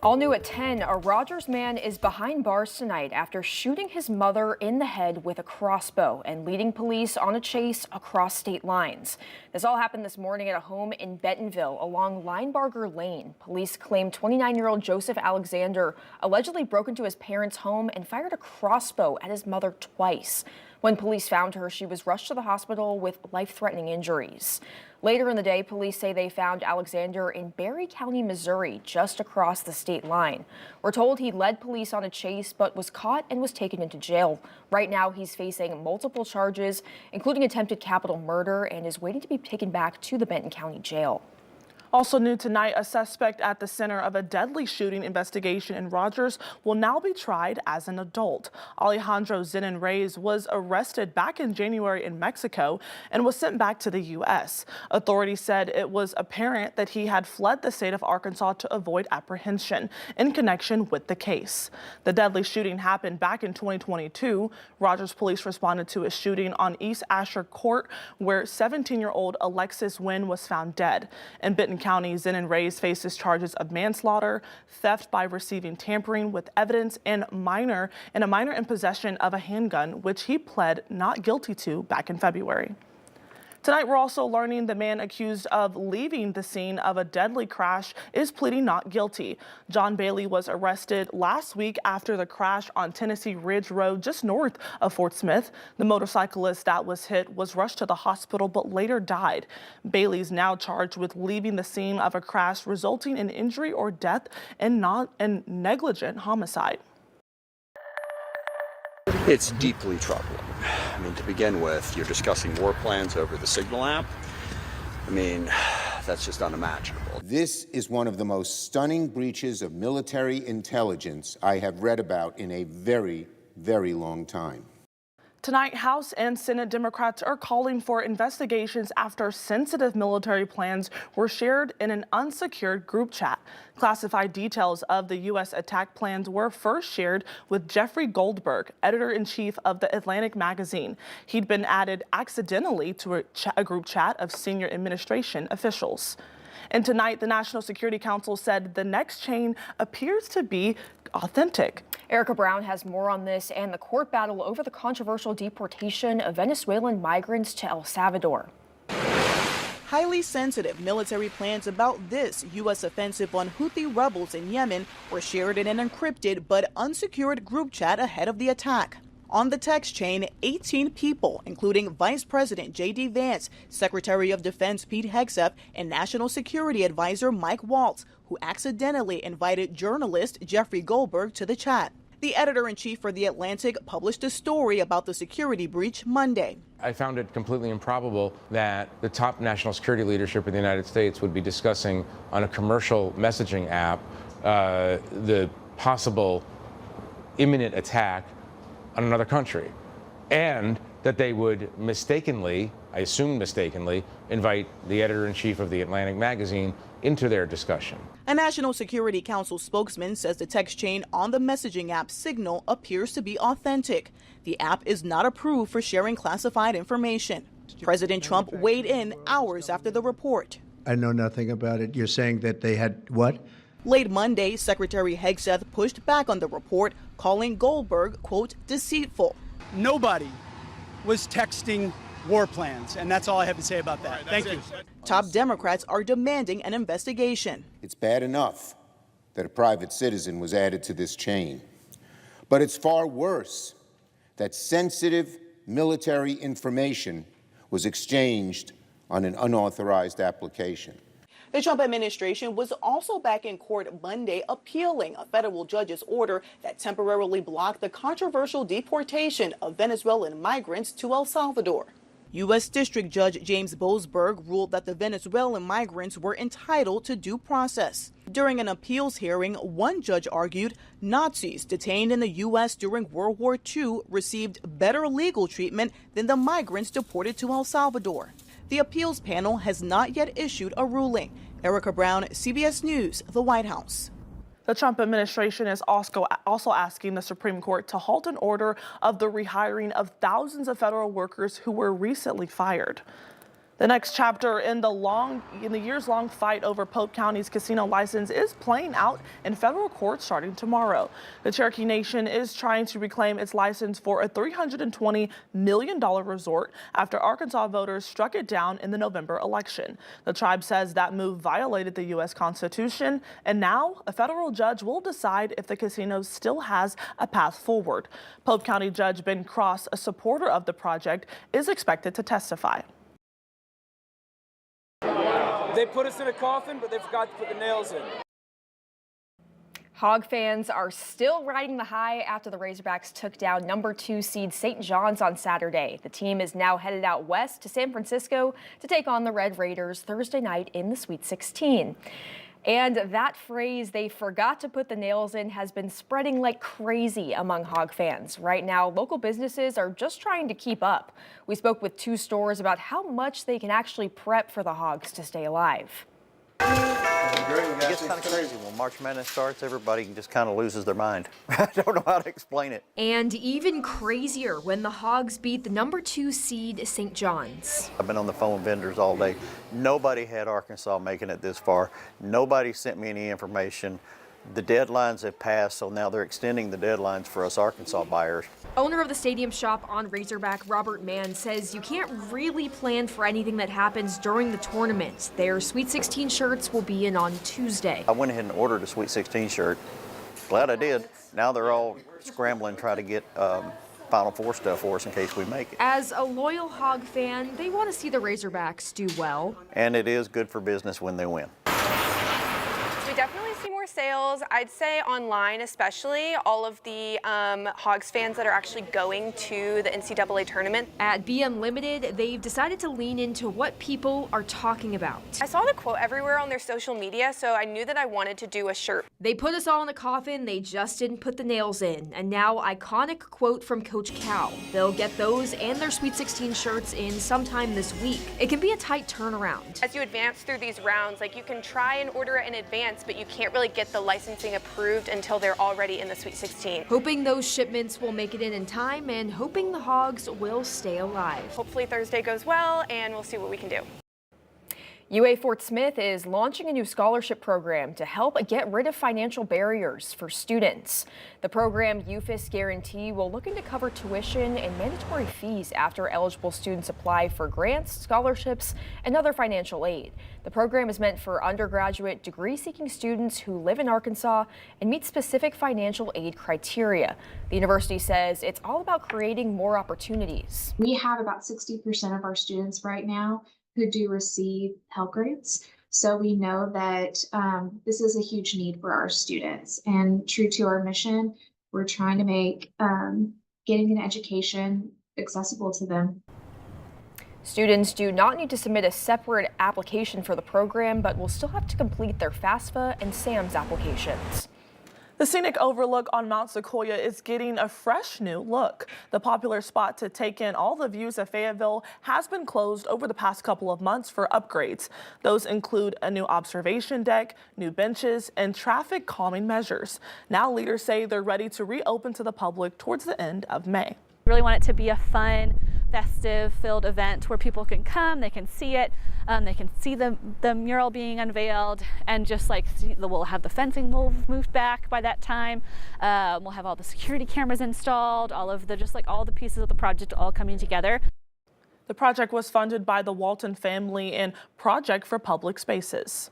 All new at 10, a Rogers man is behind bars tonight after shooting his mother in the head with a crossbow and leading police on a chase across state lines. This all happened this morning at a home in Bentonville along Linebarger Lane. Police claim 29-year-old Joseph Alexander allegedly broke into his parents' home and fired a crossbow at his mother twice. When police found her, she was rushed to the hospital with life-threatening injuries. Later in the day, police say they found Alexander in Berry County, Missouri, just across the state line. We're told he led police on a chase, but was caught and was taken into jail. Right now, he's facing multiple charges, including attempted capital murder, and is waiting to be taken back to the Benton County Jail. Also new tonight, a suspect at the center of a deadly shooting investigation in Rogers will now be tried as an adult. Alejandro Zenon Reyes was arrested back in January in Mexico and was sent back to the U.S. Authorities said it was apparent that he had fled the state of Arkansas to avoid apprehension in connection with the case. The deadly shooting happened back in 2022. Rogers police responded to a shooting on East Asher Court where 17-year-old Alexis Wynn was found dead. In Benton County, Zenon Reyes faces charges of manslaughter, theft by receiving tampering with evidence, and a minor in possession of a handgun, which he pled not guilty to back in February. Tonight, we're also learning the man accused of leaving the scene of a deadly crash is pleading not guilty. John Bailey was arrested last week after the crash on Tennessee Ridge Road just north of Fort Smith. The motorcyclist that was hit was rushed to the hospital but later died. Bailey's now charged with leaving the scene of a crash resulting in injury or death and negligent homicide. It's deeply troubling. I mean, to begin with, you're discussing war plans over the Signal app. I mean, that's just unimaginable. This is one of the most stunning breaches of military intelligence I have read about in a very, very long time. Tonight, House and Senate Democrats are calling for investigations after sensitive military plans were shared in an unsecured group chat. Classified details of the U.S. attack plans were first shared with Jeffrey Goldberg, editor-in-chief of the Atlantic magazine. He'd been added accidentally to a group chat of senior administration officials. And tonight, the National Security Council said the next chain appears to be authentic. Erica Brown has more on this and the court battle over the controversial deportation of Venezuelan migrants to El Salvador. Highly sensitive military plans about this U.S. offensive on Houthi rebels in Yemen were shared in an encrypted but unsecured group chat ahead of the attack. On the text chain, 18 people, including Vice President J.D. Vance, Secretary of Defense Pete Hegseth, and National Security Advisor Mike Waltz, who accidentally invited journalist Jeffrey Goldberg to the chat. The editor-in-chief for The Atlantic published a story about the security breach Monday. I found it completely improbable that the top national security leadership in the United States would be discussing on a commercial messaging app the possible imminent attack on another country, and that they would mistakenly, I assume mistakenly, invite the editor-in-chief of The Atlantic magazine into their discussion. A National Security Council spokesman says the text chain on the messaging app Signal appears to be authentic. The app is not approved for sharing classified information. President Trump weighed in hours after the report. I know nothing about it. You're saying that they had what? Late Monday, Secretary Hegseth pushed back on the report, calling Goldberg, quote, deceitful. Nobody was texting war plans, and that's all I have to say about that. Thank you. Top Democrats are demanding an investigation. It's bad enough that a private citizen was added to this chain, but it's far worse that sensitive military information was exchanged on an unauthorized application. The Trump administration was also back in court Monday appealing a federal judge's order that temporarily blocked the controversial deportation of Venezuelan migrants to El Salvador. U.S. District Judge James Boasberg ruled that the Venezuelan migrants were entitled to due process. During an appeals hearing, one judge argued Nazis detained in the U.S. during World War II received better legal treatment than the migrants deported to El Salvador. The appeals panel has not yet issued a ruling. Erica Brown, CBS News, the White House. The Trump administration is also asking the Supreme Court to halt an order of the rehiring of thousands of federal workers who were recently fired. The next chapter in the years-long fight over Polk County's casino license is playing out in federal court starting tomorrow. The Cherokee Nation is trying to reclaim its license for a $320 million resort after Arkansas voters struck it down in the November election. The tribe says that move violated the U.S. Constitution, and now a federal judge will decide if the casino still has a path forward. Polk County Judge Ben Cross, a supporter of the project, is expected to testify. They put us in a coffin, but they forgot to put the nails in. Hog fans are still riding the high after the Razorbacks took down number 2 seed St. John's on Saturday. The team is now headed out west to San Francisco to take on the Red Raiders Thursday night in the Sweet 16. And that phrase, "they forgot to put the nails in," has been spreading like crazy among Hog fans. Right now, local businesses are just trying to keep up. We spoke with 2 stores about how much they can actually prep for the Hogs to stay alive. It gets kind of crazy when March Madness starts. Everybody just kind of loses their mind. I don't know how to explain it. And even crazier when the Hogs beat the number 2 seed St. John's. I've been on the phone with vendors all day. Nobody had Arkansas making it this far. Nobody sent me any information. The deadlines have passed, so now they're extending the deadlines for us Arkansas buyers. Owner of the stadium shop on Razorback, Robert Mann, says you can't really plan for anything that happens during the tournament. Their Sweet 16 shirts will be in on Tuesday. I went ahead and ordered a Sweet 16 shirt. Glad I did. Now they're all scrambling, trying to get Final Four stuff for us in case we make it. As a loyal Hog fan, they want to see the Razorbacks do well. And it is good for business when they win. We definitely see more sales. I'd say online, especially all of the Hogs fans that are actually going to the NCAA tournament. At Be Unlimited, they've decided to lean into what people are talking about. I saw the quote everywhere on their social media, so I knew that I wanted to do a shirt. They put us all in a coffin, they just didn't put the nails in. And now, iconic quote from Coach Cal. They'll get those and their Sweet 16 shirts in sometime this week. It can be a tight turnaround. As you advance through these rounds, like you can try and order it in advance, but you can't really get the licensing approved until they're already in the Sweet 16. Hoping those shipments will make it in time and hoping the Hogs will stay alive. Hopefully Thursday goes well and we'll see what we can do. UA Fort Smith is launching a new scholarship program to help get rid of financial barriers for students. The program, UFIS Guarantee, will look into cover tuition and mandatory fees after eligible students apply for grants, scholarships, and other financial aid. The program is meant for undergraduate degree-seeking students who live in Arkansas and meet specific financial aid criteria. The university says it's all about creating more opportunities. We have about 60% of our students right now who do receive Pell Grants. So we know that this is a huge need for our students, and true to our mission, we're trying to make getting an education accessible to them. Students do not need to submit a separate application for the program, but will still have to complete their FAFSA and SAMS applications. The scenic overlook on Mount Sequoia is getting a fresh new look. The popular spot to take in all the views of Fayetteville has been closed over the past couple of months for upgrades. Those include a new observation deck, new benches, and traffic calming measures. Now leaders say they're ready to reopen to the public towards the end of May. Really want it to be a fun, festive filled event where people can come, they can see it, they can see the mural being unveiled, and just like we'll have the fencing moved back by that time. We'll have all the security cameras installed, all of the all the pieces of the project all coming together. The project was funded by the Walton family and Project for Public Spaces.